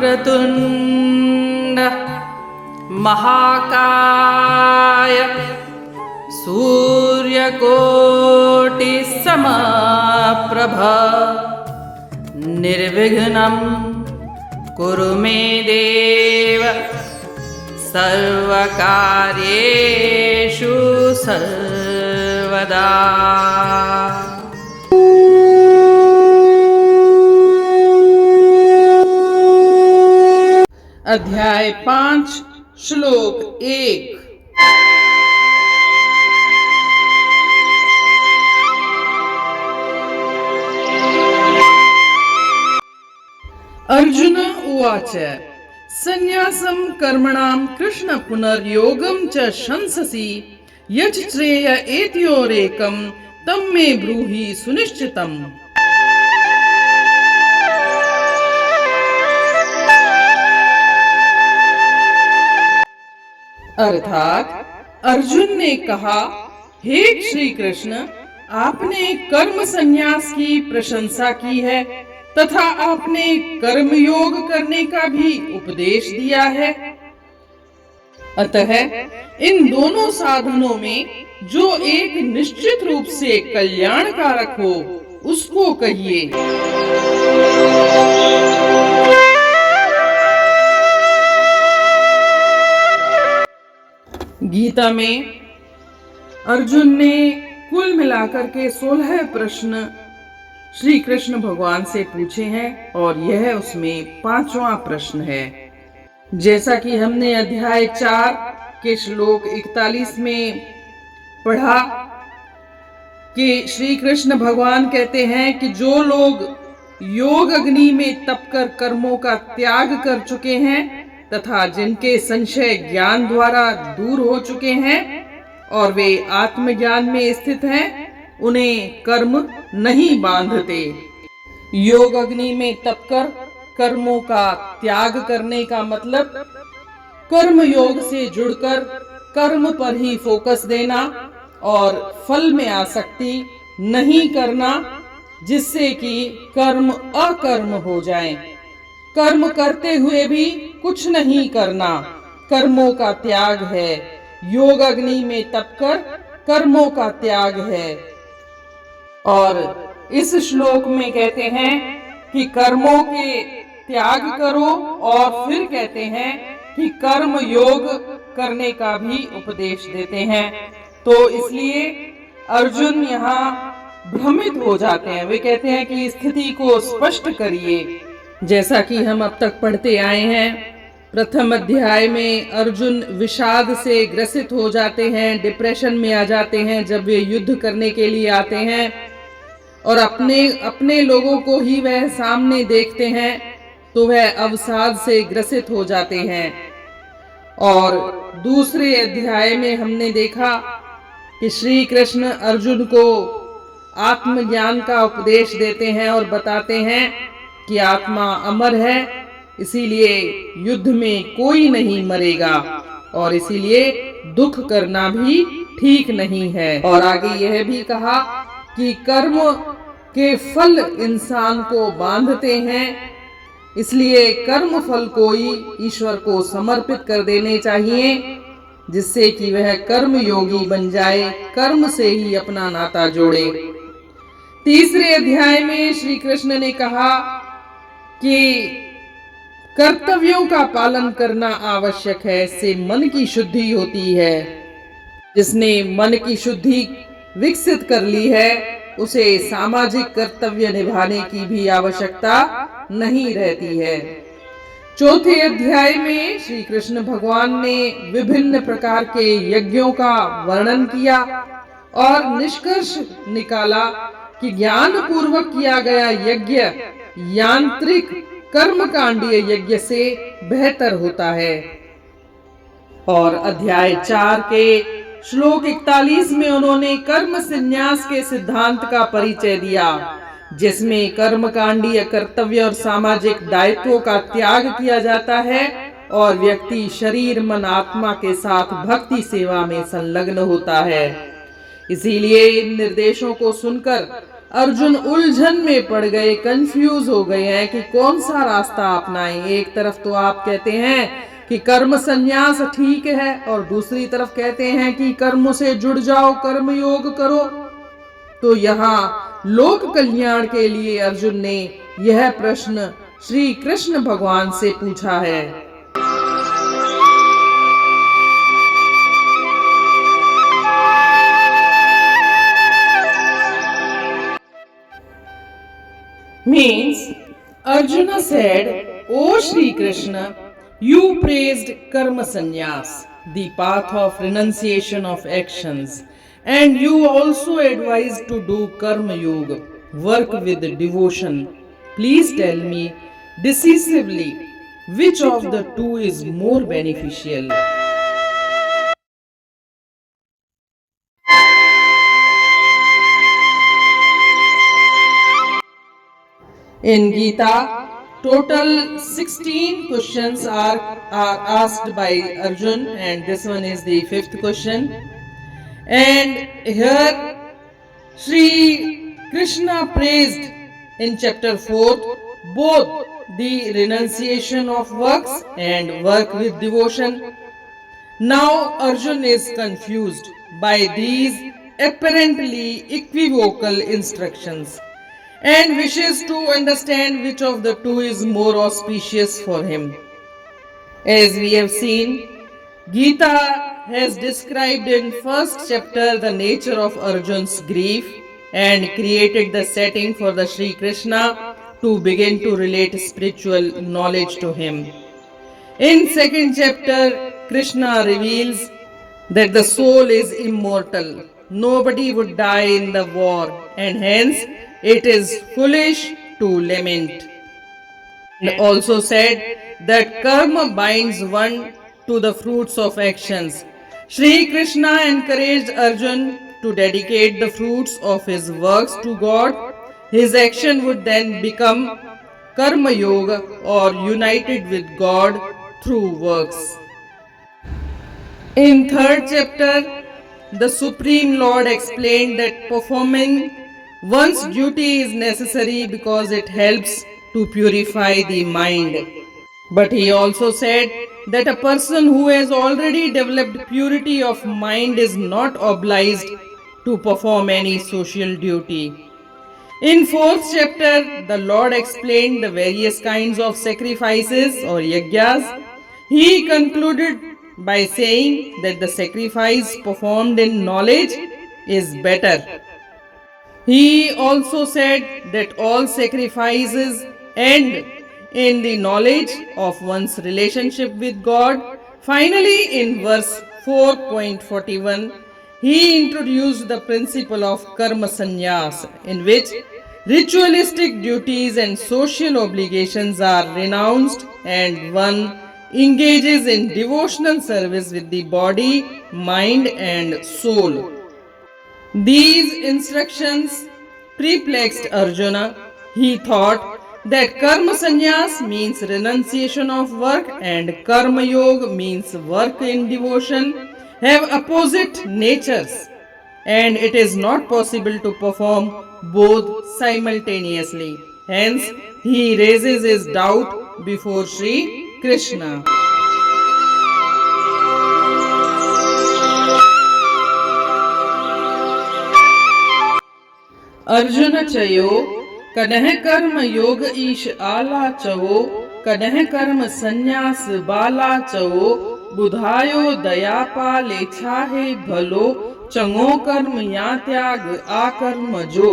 वक्रतुण्ड महाकाय सूर्यकोटि समप्रभ निर्विघ्नं कुरु मे देव सर्वकार्येषु सर्वदा। अध्याय 5 श्लोक 1। अर्जुन उवाच संन्यासं कर्मणां कृष्ण पुनर्योगं च शंससि यच् श्रेय एतयोरेकं तं मे ब्रूहि सुनिश्चितम्। अर्थात अर्जुन ने कहा, हे श्री कृष्ण, आपने कर्म संन्यास की प्रशंसा की है तथा आपने कर्मयोग करने का भी उपदेश दिया है। अतः इन दोनों साधनों में जो एक निश्चित रूप से कल्याणकारक हो उसको कहिए। गीता में अर्जुन ने कुल मिलाकर के 16 प्रश्न श्री कृष्ण भगवान से पूछे हैं और यह उसमें 5वां प्रश्न है। जैसा कि हमने अध्याय 4 के श्लोक 41 में पढ़ा कि श्री कृष्ण भगवान कहते हैं कि जो लोग योग अग्नि में तपकर कर्मों का त्याग कर चुके हैं तथा जिनके संशय ज्ञान द्वारा दूर हो चुके हैं और वे आत्मज्ञान में स्थित हैं, उन्हें कर्म नहीं बांधते। योग अग्नि में तपकर कर्मों का त्याग करने का मतलब कर्म योग से जुड़कर कर्म पर ही फोकस देना और फल में आसक्ति नहीं करना, जिससे कि कर्म अकर्म हो जाए। कर्म करते हुए भी कुछ नहीं करना कर्मों का त्याग है। योग अग्नि में तपकर कर्मों का त्याग है। और इस श्लोक में कहते हैं कि कर्मों के त्याग करो और फिर कहते हैं कि कर्म योग करने का भी उपदेश देते हैं। तो इसलिए अर्जुन यहाँ भ्रमित हो जाते हैं। वे कहते हैं कि स्थिति को स्पष्ट करिए। जैसा कि हम अब तक पढ़ते आए हैं, प्रथम अध्याय में अर्जुन विषाद से ग्रसित हो जाते हैं, डिप्रेशन में आ जाते हैं जब वे युद्ध करने के लिए आते हैं और अपने लोगों को ही वह सामने देखते हैं तो वह अवसाद से ग्रसित हो जाते हैं। और दूसरे अध्याय में हमने देखा कि श्री कृष्ण अर्जुन को आत्मज्ञान का उपदेश देते हैं और बताते हैं कि आत्मा अमर है, इसीलिए युद्ध में कोई नहीं मरेगा और इसीलिए दुख करना भी ठीक नहीं है। और आगे यह भी कहा कि कर्म के फल इंसान को बांधते हैं, इसलिए कर्म फल को ही ईश्वर को समर्पित कर देने चाहिए, जिससे कि वह कर्म योगी बन जाए, कर्म से ही अपना नाता जोड़े। तीसरे अध्याय में श्री कृष्ण ने कहा कि कर्तव्यों का पालन करना आवश्यक है, इससे मन की शुद्धि होती है। जिसने मन की शुद्धि विकसित कर ली है उसे सामाजिक कर्तव्य निभाने की भी आवश्यकता नहीं रहती है। चौथे अध्याय में श्री कृष्ण भगवान ने विभिन्न प्रकार के यज्ञों का वर्णन किया और निष्कर्ष निकाला कि ज्ञान पूर्वक किया गया यज्ञ यांत्रिक कर्मकांडीय यज्ञ से बेहतर होता है। और अध्याय 4 के श्लोक 41 में उन्होंने कर्म संन्यास के सिद्धांत का परिचय दिया, जिसमें कर्मकांडीय कर्तव्य और सामाजिक दायित्वों का त्याग किया जाता है और व्यक्ति शरीर मन आत्मा के साथ भक्ति सेवा में संलग्न होता है। इसीलिए इन निर्देशों को सुनकर अर्जुन उलझन में पड़ गए, कंफ्यूज हो गए हैं कि कौन सा रास्ता अपनाएं। एक तरफ तो आप कहते हैं कि कर्म संन्यास ठीक है और दूसरी तरफ कहते हैं कि कर्म से जुड़ जाओ, कर्म योग करो। तो यहाँ लोक कल्याण के लिए अर्जुन ने यह प्रश्न श्री कृष्ण भगवान से पूछा है। Means Arjuna said, O Shri Krishna, you praised karma sannyas, the path of renunciation of actions, and you also advised to do karma yoga, work with devotion. Please tell me decisively which of the two is more beneficial. In Gita, total 16 questions are asked by Arjun, and this one is the 5th question. And here Sri Krishna praised in chapter 4 both the renunciation of works and work with devotion. Now Arjun is confused by these apparently equivocal instructions and wishes to understand which of the two is more auspicious for him. As we have seen, Gita has described in first chapter the nature of Arjun's grief and created the setting for the Sri Krishna to begin to relate spiritual knowledge to him. In second chapter, Krishna reveals that the soul is immortal. Nobody would die in the war, and hence it is foolish to lament. And also said that karma binds one to the fruits of actions. Sri Krishna encouraged Arjun to dedicate the fruits of his works to God. His action would then become karma yoga or united with God through works. In third chapter, the Supreme Lord explained that performing one's duty is necessary because it helps to purify the mind. But he also said that a person who has already developed purity of mind is not obliged to perform any social duty. In fourth chapter, the Lord explained the various kinds of sacrifices or yajnas. He concluded by saying that the sacrifice performed in knowledge is better. He also said that all sacrifices end in the knowledge of one's relationship with God. Finally, in verse 4.41, he introduced the principle of karma sannyas, in which ritualistic duties and social obligations are renounced and one engages in devotional service with the body, mind, and soul. These instructions perplexed Arjuna. He thought that karma sannyas means renunciation of work and karma yoga means work in devotion have opposite natures, and it is not possible to perform both simultaneously. Hence, he raises his doubt before Sri Krishna. Arjun चयो कदह कर्म योग ईश आला चवो कदह कर्म संन्यास बाला चवो बुधायो दया पाले छाहे भलो चंगो कर्म या त्याग आ कर्म जो।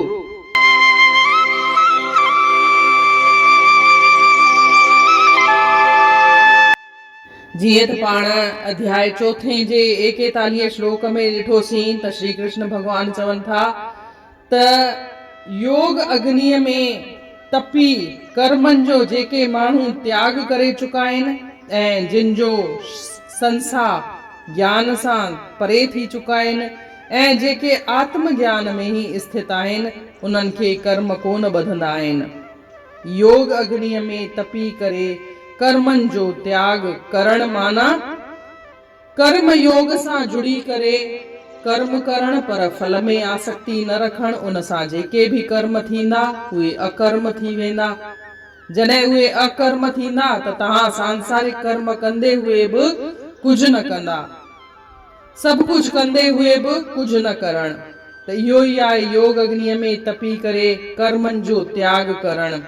जीअं त पाण अध्याय चौथे जे 41 श्लोक में ॾिठोसीं त श्री कृष्ण भगवान चवनि था त योग अग्नीअ में तपी कर्मनि जो जेके माण्हू त्याग करे चुका आहिनि ऐं जिन जो संसार ज्ञान सां परे थी चुका आहिनि ऐं जेके आत्म ज्ञान में ही स्थित आहिनि उन्हनि खे कर्म कोन ॿधंदा आहिनि। योग अग्नीअ में तपी करे कर्मनि जो त्याग करण माना कर्म योग सां जुड़ी करे कर्म करण पर फल में आसक्ति न रखण, उन सां जेके भी कर्म थींदा उहे अकर्म थी वेंदा। जॾहिं उहे अकर्म थींदा त तव्हां सांसारिक कर्म कंदे हुए बि कुझु न कंदा, सभु कुझु कंदे हुए बि कुझु न करण। त इहो ई आहे योग अग्नीअ में तपी करे कर्मनि जो त्याग करण।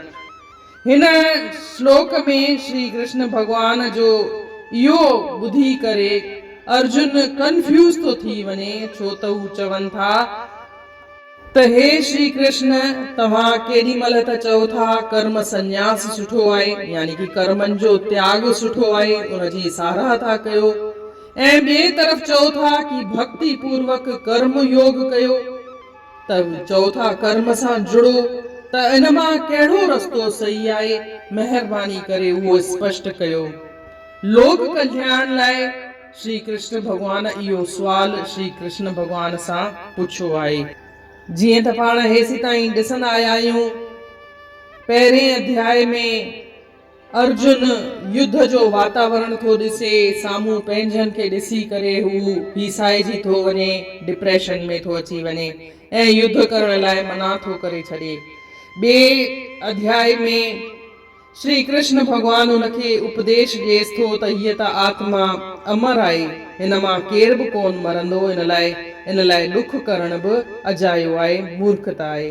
हिन श्लोक में श्री कृष्ण भगवान जो इहो ॿुधी करे अर्जुन कंफ्यूज तो थी वञे, छो त हू चवनि था त हे श्री कृष्ण, तव्हां केॾी महिल त चओ था कर्म संन्यास सुठो आहे, यानी कि कर्मनि जो त्याग सुठो आहे, उनजी साराह था कयो, ऐं ॿिए तरफ़ चओ था कि भक्ति पूर्वक कर्म योग कयो, त चओ था कर्म सां जुड़ो। त इन मां कहिड़ो रस्तो सही आहे, महिरबानी करे उहो स्पष्ट कयो। लोक कल्याण लाइ श्री कृष्ण भगवान इहो सुवाल श्री कृष्ण भगवान सां पुछियो आहे। जीअं त पाण हेसि ताईं ॾिसंदा आया आहियूं, पहिरें अध्याय में अर्जुन युद्ध जो वातावरण थो ॾिसे, साम्हूं पंहिंजनि खे ॾिसी करे हू हीसाइजी थो वञे, डिप्रेशन में थो अची वञे ऐं युद्ध करण लाइ मना थो करे छॾे। ॿिए अध्याय में श्री कृष्ण भगवान उनखे उपदेश ॾिएसि थो त हीअ त आत्मा अमर आहे, हिन मां केर बि कोन मरंदो, इन लाइ ॾुख करण बि अजायो आहे, मूर्खता आहे।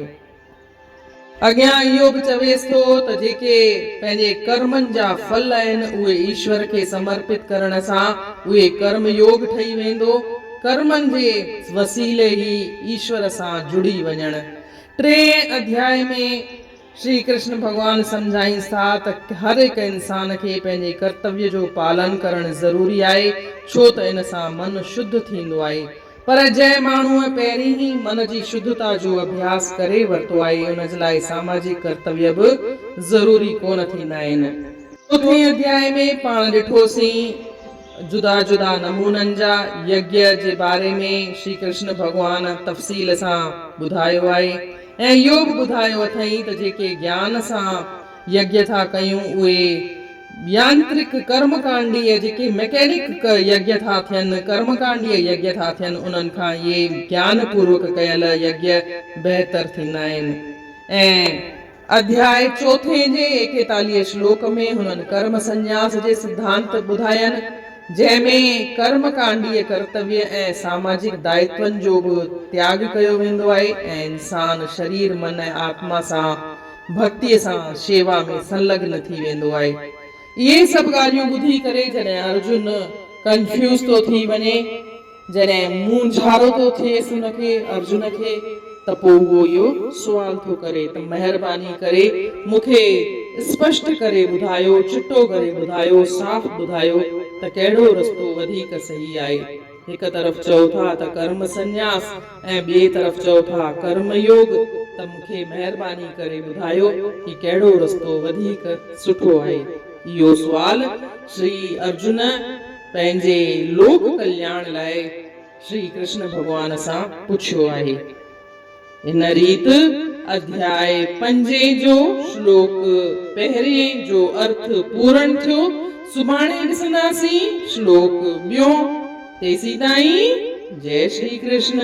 अॻियां इहो बि चवेसि थो त जेके पंहिंजे कर्मनि जा फल आहिनि उहे ईश्वर खे समर्पित करण सां उहे कर्म योग ठही वेंदो, कर्मनि जे वसीले ई ईश्वर सां जुड़ी वञण। टे अध्याय में श्री कृष्ण भगवान सम्झाइनि था त हर हिकु इंसान खे पंहिंजे कर्तव्य जो पालन करणु ज़रूरी आहे, छो त इन सां मन शुद्ध थींदो आहे। पर जंहिं माण्हूअ पहिरीं ई मन जी शुद्धता जो अभ्यास करे वरितो आहे, उन जे लाइ सामाजिक कर्तव्य बि ज़रूरी कोन थींदा आहिनि। चौथे अध्याय में पाण ॾिठोसीं जुदा जुदा नमूननि जा यज्ञ जे बारे में श्री कृष्ण भगवान तफ़सील सां ॿुधायो आहे ऐं इहो बि ॿुधायो अथई त जेके ज्ञान सां यज्ञ था कयूं उहे यांत्रिक कर्मकांडीय जेके मैकेनिक यज्ञ था थियनि, कर्मकांडीय यज्ञ था थियनि, उन्हनि खां इहे ज्ञान पूर्वक कयल यज्ञ बहितर थींदा आहिनि। ऐं अध्याय चौथे जे 41 श्लोक में हुननि कर्म संन्यास जे सिद्धांत ॿुधायनि, जंहिंमें कर्मकांडीय कर्तव्य ऐं सामाजिक दायित्वनि जो बि त्याग कयो वेंदो आहे ऐं इंसान शरीर मन ऐं आत्मा सां भक्तीअ सां शेवा में संलग्न थी वेंदो आहे। इहे सभु ॻाल्हियूं ॿुधी करे जॾहिं अर्जुन कंफ्यूज थो थी वञे, जॾहिं मूंझारो थो थिएसि उनखे अर्जुन खे, त पोइ उहो इहो सुवाल थो करे त महिरबानी करे मूंखे स्पष्ट करे ॿुधायो, चिटो करे ॿुधायो, साफ़ ॿुधायो त कहिड़ो रस्तो वधीक सही आहे। हिकु तरफ़ चओ था त कर्म संन्यास ऐं ॿिए तरफ़ चओ था कर्म योग, त मूंखे महिरबानी करे ॿुधायो कि कहिड़ो रस्तो वधीक सुठो आहे। इहो सुवाल श्री अर्जुन पंहिंजे लोक कल्याण लाइ श्री कृष्ण भगवान सां पुछियो आहे। इन रीत अध्याय 5 जो श्लोक पहिरें जो अर्थ पूर्ण थियो। सुभाणे ॾिसंदासीं श्लोक ॿियो। तेसीं ताईं जय श्री कृष्ण।